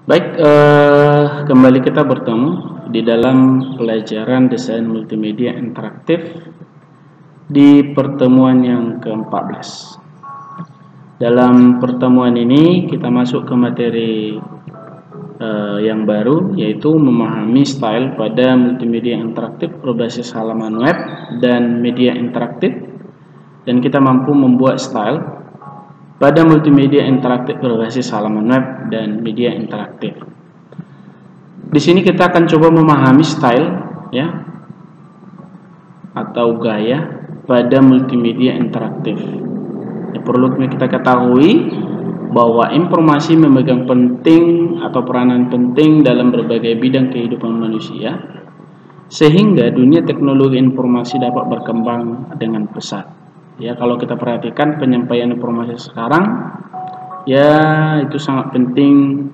Baik, kembali kita bertemu di dalam pelajaran desain multimedia interaktif di pertemuan yang ke-14. Dalam pertemuan ini kita masuk ke materi yang baru, yaitu memahami style pada multimedia interaktif berbasis halaman web dan media interaktif, dan kita mampu membuat style pada multimedia interaktif berbasis halaman web dan media interaktif. Di sini kita akan coba memahami style, ya, atau gaya pada multimedia interaktif. Perlu kita ketahui bahwa informasi memegang penting atau peranan penting dalam berbagai bidang kehidupan manusia, sehingga dunia teknologi informasi dapat berkembang dengan pesat. Ya, kalau kita perhatikan penyampaian informasi sekarang, ya itu sangat penting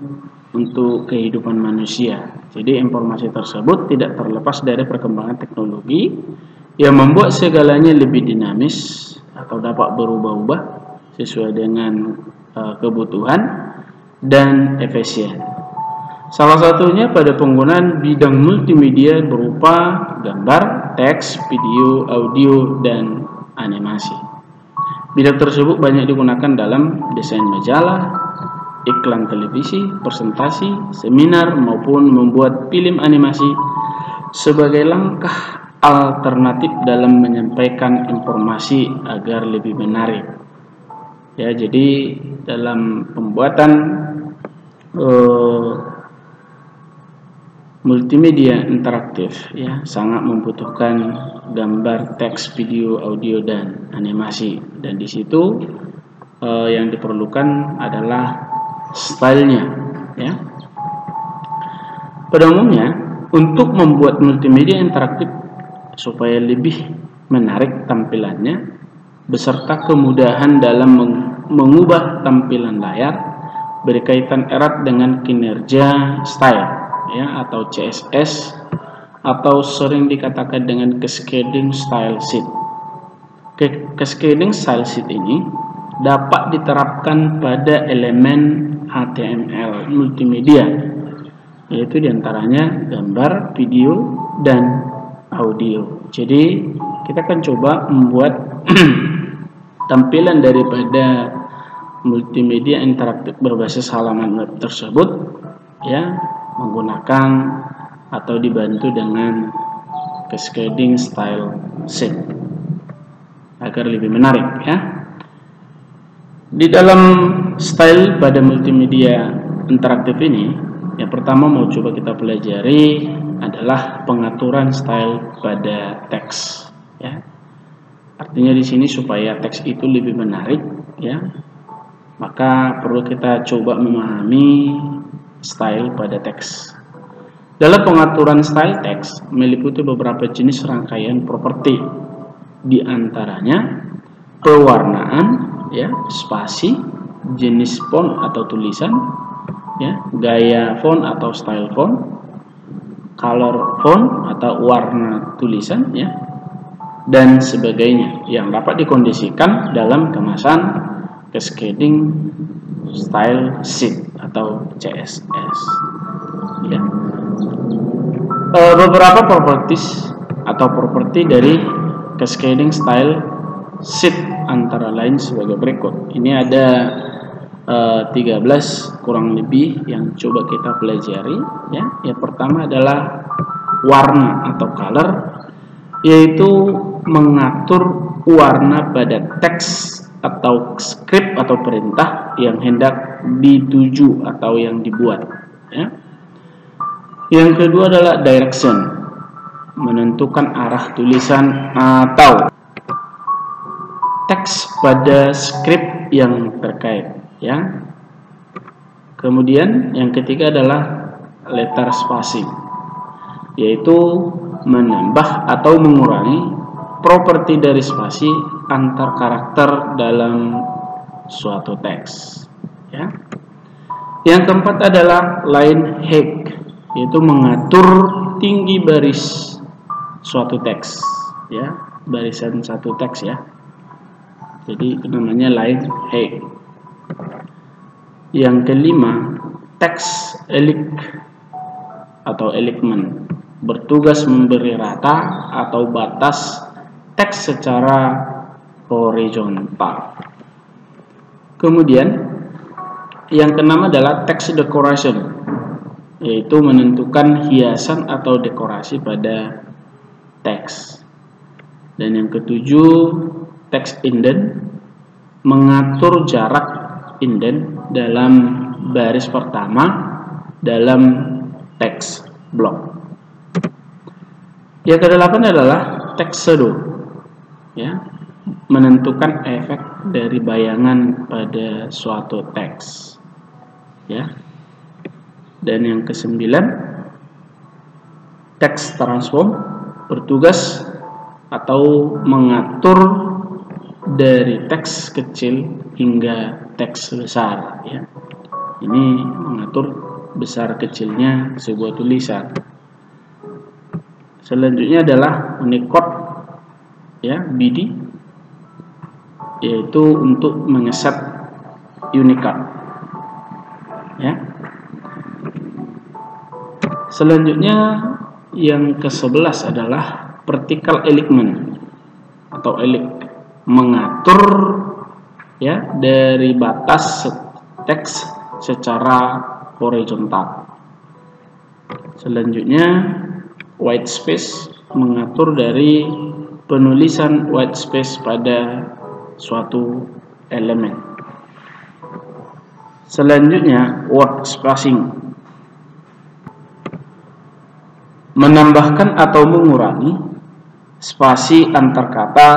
untuk kehidupan manusia. Jadi informasi tersebut tidak terlepas dari perkembangan teknologi yang membuat segalanya lebih dinamis atau dapat berubah-ubah sesuai dengan kebutuhan dan efisien. Salah satunya pada penggunaan bidang multimedia berupa gambar, teks, video, audio, dan animasi. Bidang tersebut banyak digunakan dalam desain majalah, iklan televisi, presentasi, seminar, maupun membuat film animasi sebagai langkah alternatif dalam menyampaikan informasi agar lebih menarik. Ya, jadi dalam pembuatan multimedia interaktif, ya, sangat membutuhkan gambar, teks, video, audio, dan animasi. Dan di situ yang diperlukan adalah stylenya, ya. Pada umumnya, untuk membuat multimedia interaktif supaya lebih menarik tampilannya beserta kemudahan dalam mengubah tampilan layar, berkaitan erat dengan kinerja style, ya, atau CSS, atau sering dikatakan dengan cascading style sheet. Cascading style sheet ini dapat diterapkan pada elemen HTML multimedia, yaitu diantaranya gambar, video, dan audio. Jadi kita akan coba membuat tampilan daripada multimedia interaktif berbasis halaman web tersebut, ya, menggunakan atau dibantu dengan cascading style sheet agar lebih menarik, ya. Di dalam style pada multimedia interaktif ini, yang pertama mau coba kita pelajari adalah pengaturan style pada teks, ya. Artinya di sini supaya teks itu lebih menarik, ya, maka perlu kita coba memahami style pada teks. Dalam pengaturan style teks meliputi beberapa jenis rangkaian properti, di antaranya pewarnaan, ya, spasi, jenis font atau tulisan, ya, gaya font atau style font, color font atau warna tulisan, ya, dan sebagainya yang dapat dikondisikan dalam kemasan cascading style sheet atau CSS, ya. Beberapa properties atau properti dari cascading style sheet antara lain sebagai berikut. Ini ada 13 kurang lebih yang coba kita pelajari, ya. Yang pertama adalah warna atau color, yaitu mengatur warna pada teks atau script atau perintah yang hendak dituju atau yang dibuat, ya. Yang kedua adalah direction, menentukan arah tulisan atau teks pada script yang terkait, ya. Kemudian yang ketiga adalah letter spacing, yaitu menambah atau mengurangi properti dari spasi antar karakter dalam suatu teks, ya. Yang keempat adalah line height, yaitu mengatur tinggi baris suatu teks, ya, barisan satu teks, ya. Jadi itu namanya line height. Yang kelima teks elip atau elipment, bertugas memberi rata atau batas teks secara horizontal. Kemudian yang keenam adalah text decoration, yaitu menentukan hiasan atau dekorasi pada teks. Dan yang ketujuh, text indent, mengatur jarak indent dalam baris pertama dalam teks blok. Yang kedelapan adalah text shadow, ya, menentukan efek dari bayangan pada suatu teks, ya. Dan yang kesembilan, text transform, bertugas atau mengatur dari teks kecil hingga teks besar, ya. Ini mengatur besar kecilnya sebuah tulisan. Selanjutnya adalah Unicode, ya, BD, yaitu untuk mengeset Unicode, ya. Selanjutnya yang ke-11 adalah vertical alignment atau elip, mengatur, ya, dari batas teks secara horizontal. Selanjutnya white space, mengatur dari penulisan white space pada suatu elemen. Selanjutnya word spacing, menambahkan atau mengurangi spasi antar kata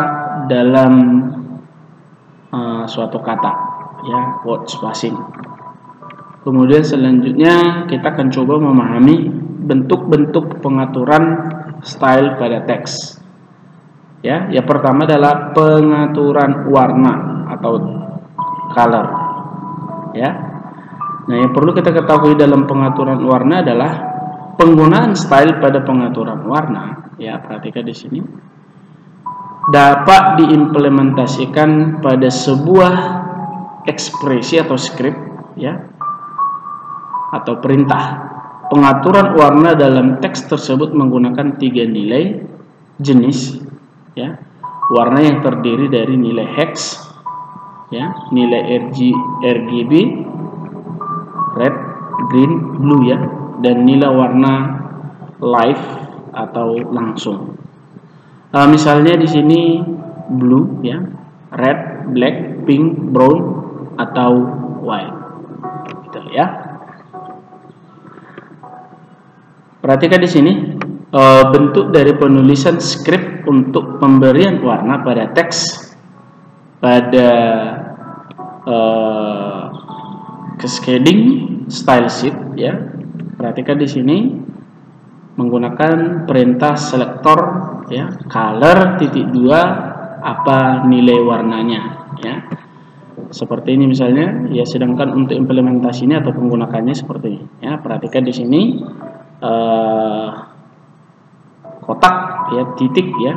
dalam suatu kata, ya, word spacing. Kemudian selanjutnya kita akan coba memahami bentuk-bentuk pengaturan style pada teks. Ya, yang pertama adalah pengaturan warna atau color. Ya. Nah, yang perlu kita ketahui dalam pengaturan warna adalah penggunaan style pada pengaturan warna. Ya, perhatikan di sini. Dapat diimplementasikan pada sebuah ekspresi atau script, ya, atau perintah. Pengaturan warna dalam teks tersebut menggunakan 3 nilai jenis, ya. Warna yang terdiri dari nilai hex, ya, nilai RGB, red, green, blue, ya, dan nilai warna live atau langsung. Misalnya di sini blue, ya, red, black, pink, brown, atau white, gitu, ya. Perhatikan di sini bentuk dari penulisan script untuk pemberian warna pada teks pada cascading style sheet, ya. Perhatikan di sini menggunakan perintah selector, ya, color (2) apa nilai warnanya, ya. Seperti ini misalnya, ya. Sedangkan untuk implementasinya atau penggunakannya seperti ini, ya. Perhatikan di sini kotak, ya, titik, ya,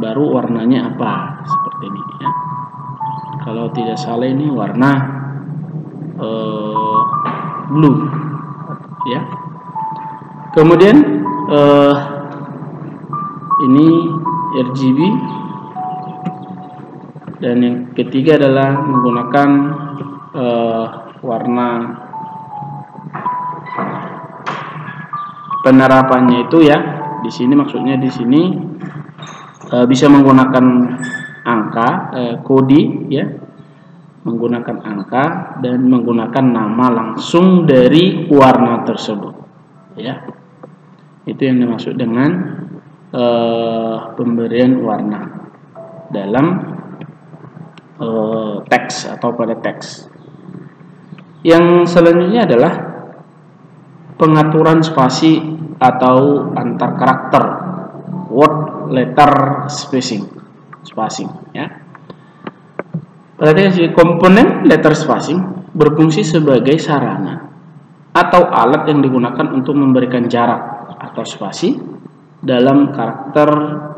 baru warnanya apa, seperti ini, ya. Kalau tidak salah ini warna blue, ya. Kemudian ini RGB, dan yang ketiga adalah menggunakan warna penerapannya itu, ya. Di sini maksudnya di sini bisa menggunakan angka, kode, ya, menggunakan angka dan menggunakan nama langsung dari warna tersebut, ya. Itu yang dimaksud dengan pemberian warna dalam teks atau pada teks. Yang selanjutnya adalah pengaturan spasi atau antar karakter, word letter spacing, ya. Perhatikan, komponen letter spacing berfungsi sebagai sarana atau alat yang digunakan untuk memberikan jarak atau spasi dalam karakter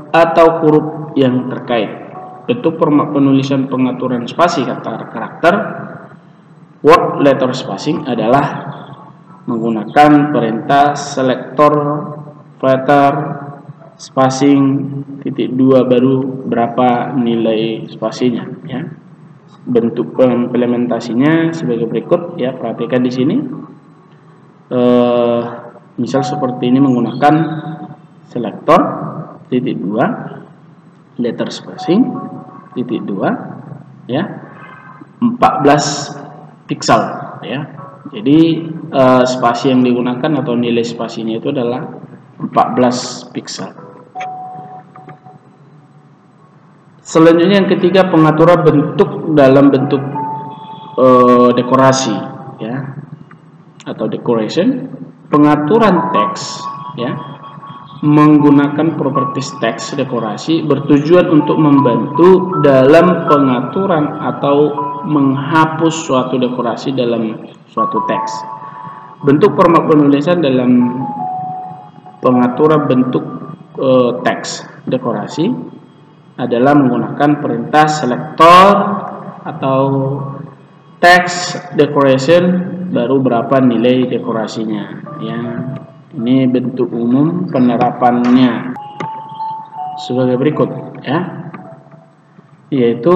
atau huruf yang terkait. Bentuk penulisan pengaturan spasi antar karakter, word letter spacing, adalah menggunakan perintah selector flatter spacing (2) baru berapa nilai spasinya ya. Bentuk implementasinya sebagai berikut ya, perhatikan di sini. Misal seperti ini menggunakan selector (2) letter spacing (2) ya, 14 pixel ya. Jadi spasi yang digunakan atau nilai spasinya itu adalah 14 pixel. Selanjutnya yang ketiga, pengaturan bentuk dalam bentuk dekorasi ya, atau decoration. Pengaturan teks ya, menggunakan properties teks dekorasi bertujuan untuk membantu dalam pengaturan atau menghapus suatu dekorasi dalam suatu teks. Bentuk format penulisan dalam pengaturan bentuk teks dekorasi adalah menggunakan perintah selector atau text decoration baru berapa nilai dekorasinya ya. Ini bentuk umum penerapannya sebagai berikut ya, yaitu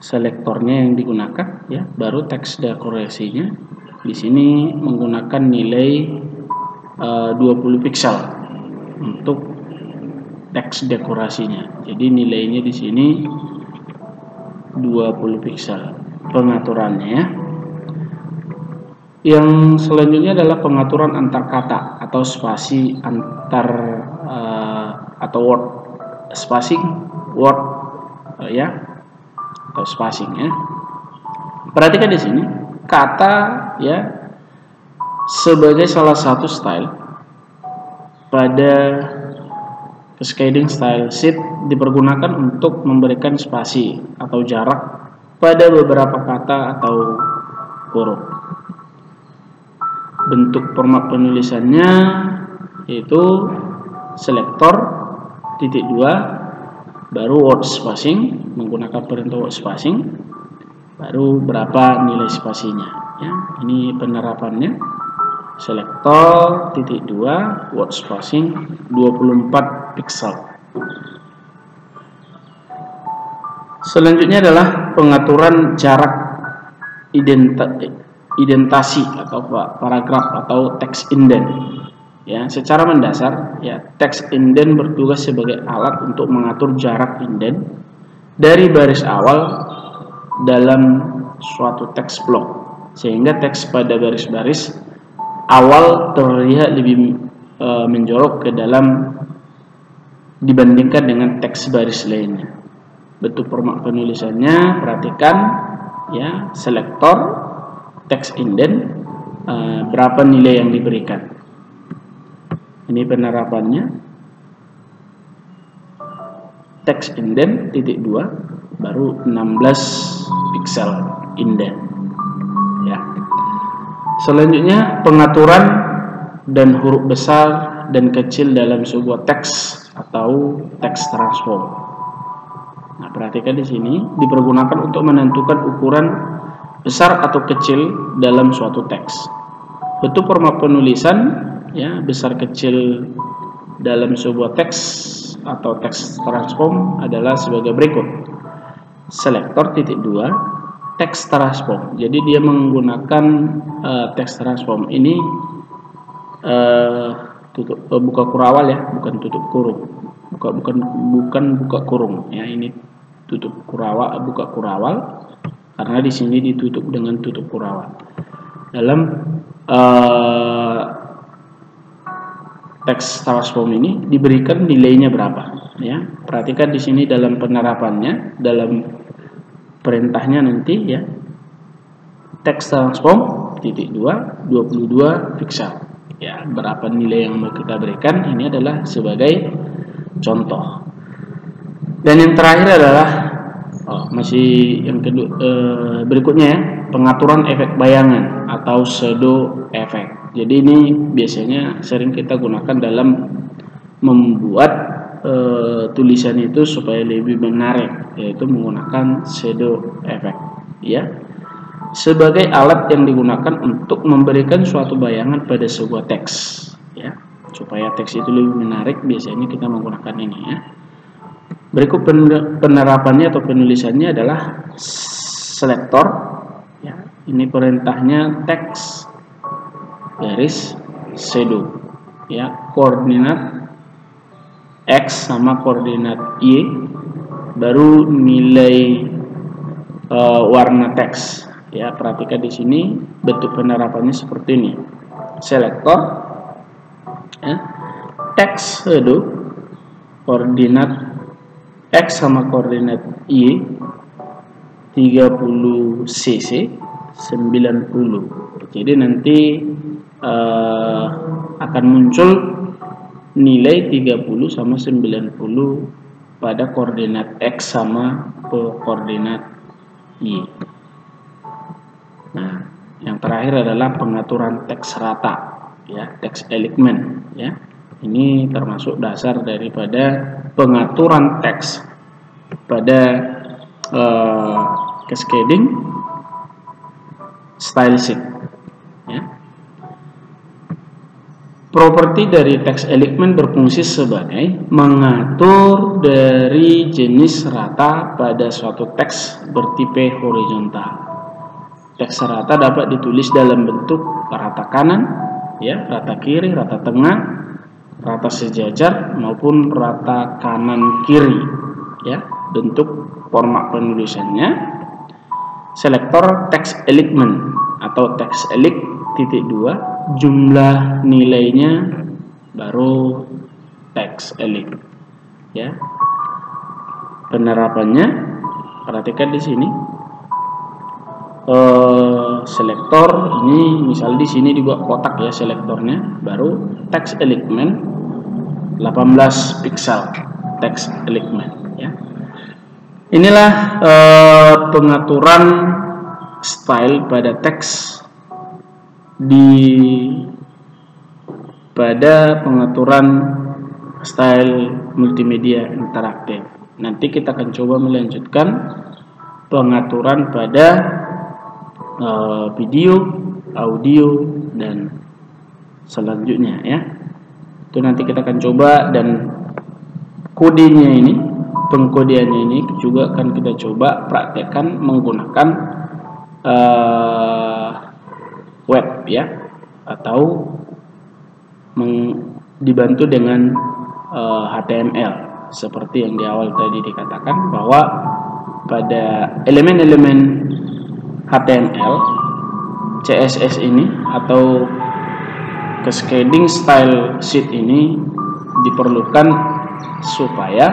selektornya yang digunakan ya, baru teks dekorasinya di sini menggunakan nilai 20 pixel untuk teks dekorasinya. Jadi nilainya di sini 20 pixel pengaturannya ya. Yang selanjutnya adalah pengaturan antar kata atau spasi antar atau word spacing word ya, atau spacing ya. Perhatikan di sini kata ya sebagai salah satu style pada cascading style sheet dipergunakan untuk memberikan spasi atau jarak pada beberapa kata atau huruf. Bentuk format penulisannya yaitu selector (2) baru word spacing, menggunakan perintah word spacing baru berapa nilai spasinya ya. Ini penerapannya selector (2) word spacing 24 pixel. Selanjutnya adalah pengaturan jarak identasi atau paragraf atau text indent ya. Secara mendasar ya, text indent bertugas sebagai alat untuk mengatur jarak indent dari baris awal dalam suatu teks blok sehingga teks pada baris-baris awal terlihat lebih menjorok ke dalam dibandingkan dengan teks baris lainnya. Bentuk format penulisannya perhatikan ya, selector text indent berapa nilai yang diberikan. Ini penerapannya text indent (2) baru 16 pixel indent ya. Selanjutnya pengaturan dan huruf besar dan kecil dalam sebuah teks atau text transform. Nah, perhatikan di sini dipergunakan untuk menentukan ukuran besar atau kecil dalam suatu teks. Bentuk format penulisan ya, besar kecil dalam sebuah teks atau teks transform adalah sebagai berikut. Selector (2) text transform. Jadi dia menggunakan text transform ini buka kurawal ya, bukan tutup kurung. Bukan buka kurung ya, ini tutup kurawal, buka kurawal. Karena di sini ditutup dengan tutup kurawal. Dalam teks transform ini diberikan nilainya berapa ya. Perhatikan di sini dalam penerapannya, dalam perintahnya nanti ya. Teks transform (2) 22 pixel. Ya, berapa nilai yang mau kita berikan ini adalah sebagai contoh. Dan yang terakhir adalah masih yang kedua berikutnya ya, pengaturan efek bayangan atau pseudo efek. Jadi ini biasanya sering kita gunakan dalam membuat tulisan itu supaya lebih menarik, yaitu menggunakan pseudo efek ya, sebagai alat yang digunakan untuk memberikan suatu bayangan pada sebuah teks, ya. Supaya teks itu lebih menarik, biasanya kita menggunakan ini, ya. Berikut penerapannya atau penulisannya adalah selektor, ya. Ini perintahnya teks garis shadow, ya, koordinat X sama koordinat Y, baru nilai warna teks, ya. Perhatikan di sini bentuk penerapannya seperti ini. Selektor, ya, teks shadow, koordinat X sama koordinat Y 30 cc 90. Jadi nanti akan muncul nilai 30 sama 90 pada koordinat X sama koordinat Y. Nah, yang terakhir adalah pengaturan teks rata, ya, teks alignment, ya. Ini termasuk dasar daripada pengaturan teks pada cascading style sheet, ya. Properti dari teks alignment berfungsi sebagai mengatur dari jenis rata pada suatu teks bertipe horizontal. Teks rata dapat ditulis dalam bentuk rata kanan, ya, rata kiri, rata tengah, rata sejajar maupun rata kanan kiri, ya. Bentuk format penulisannya selektor teks alignment atau teks elect titik 2, jumlah nilainya baru teks elect, ya. Penerapannya perhatikan di sini. Selektor ini misal di sini dibuat kotak, ya, selektornya, baru teks alignment 18 pixel teks alignment, ya. Inilah pengaturan style pada teks pada pengaturan style multimedia interaktif. Nanti kita akan coba melanjutkan pengaturan pada video, audio, dan selanjutnya, ya. Itu nanti kita akan coba, dan kodenya ini, pengkodeannya ini juga akan kita coba praktekkan menggunakan web, ya, atau dibantu dengan HTML seperti yang di awal tadi dikatakan bahwa pada elemen-elemen HTML CSS ini atau cascading style sheet ini diperlukan supaya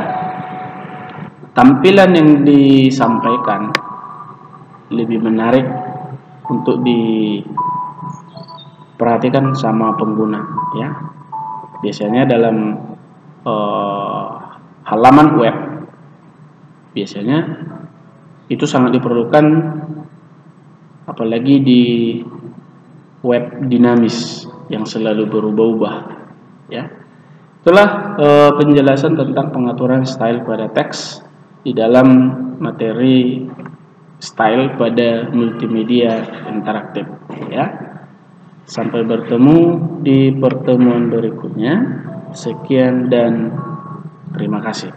tampilan yang disampaikan lebih menarik untuk diperhatikan sama pengguna, ya. Biasanya dalam halaman web biasanya itu sangat diperlukan, apalagi di web dinamis yang selalu berubah-ubah, ya. Itulah penjelasan tentang pengaturan style pada teks di dalam materi style pada multimedia interaktif, ya. Sampai bertemu di pertemuan berikutnya. Sekian dan terima kasih.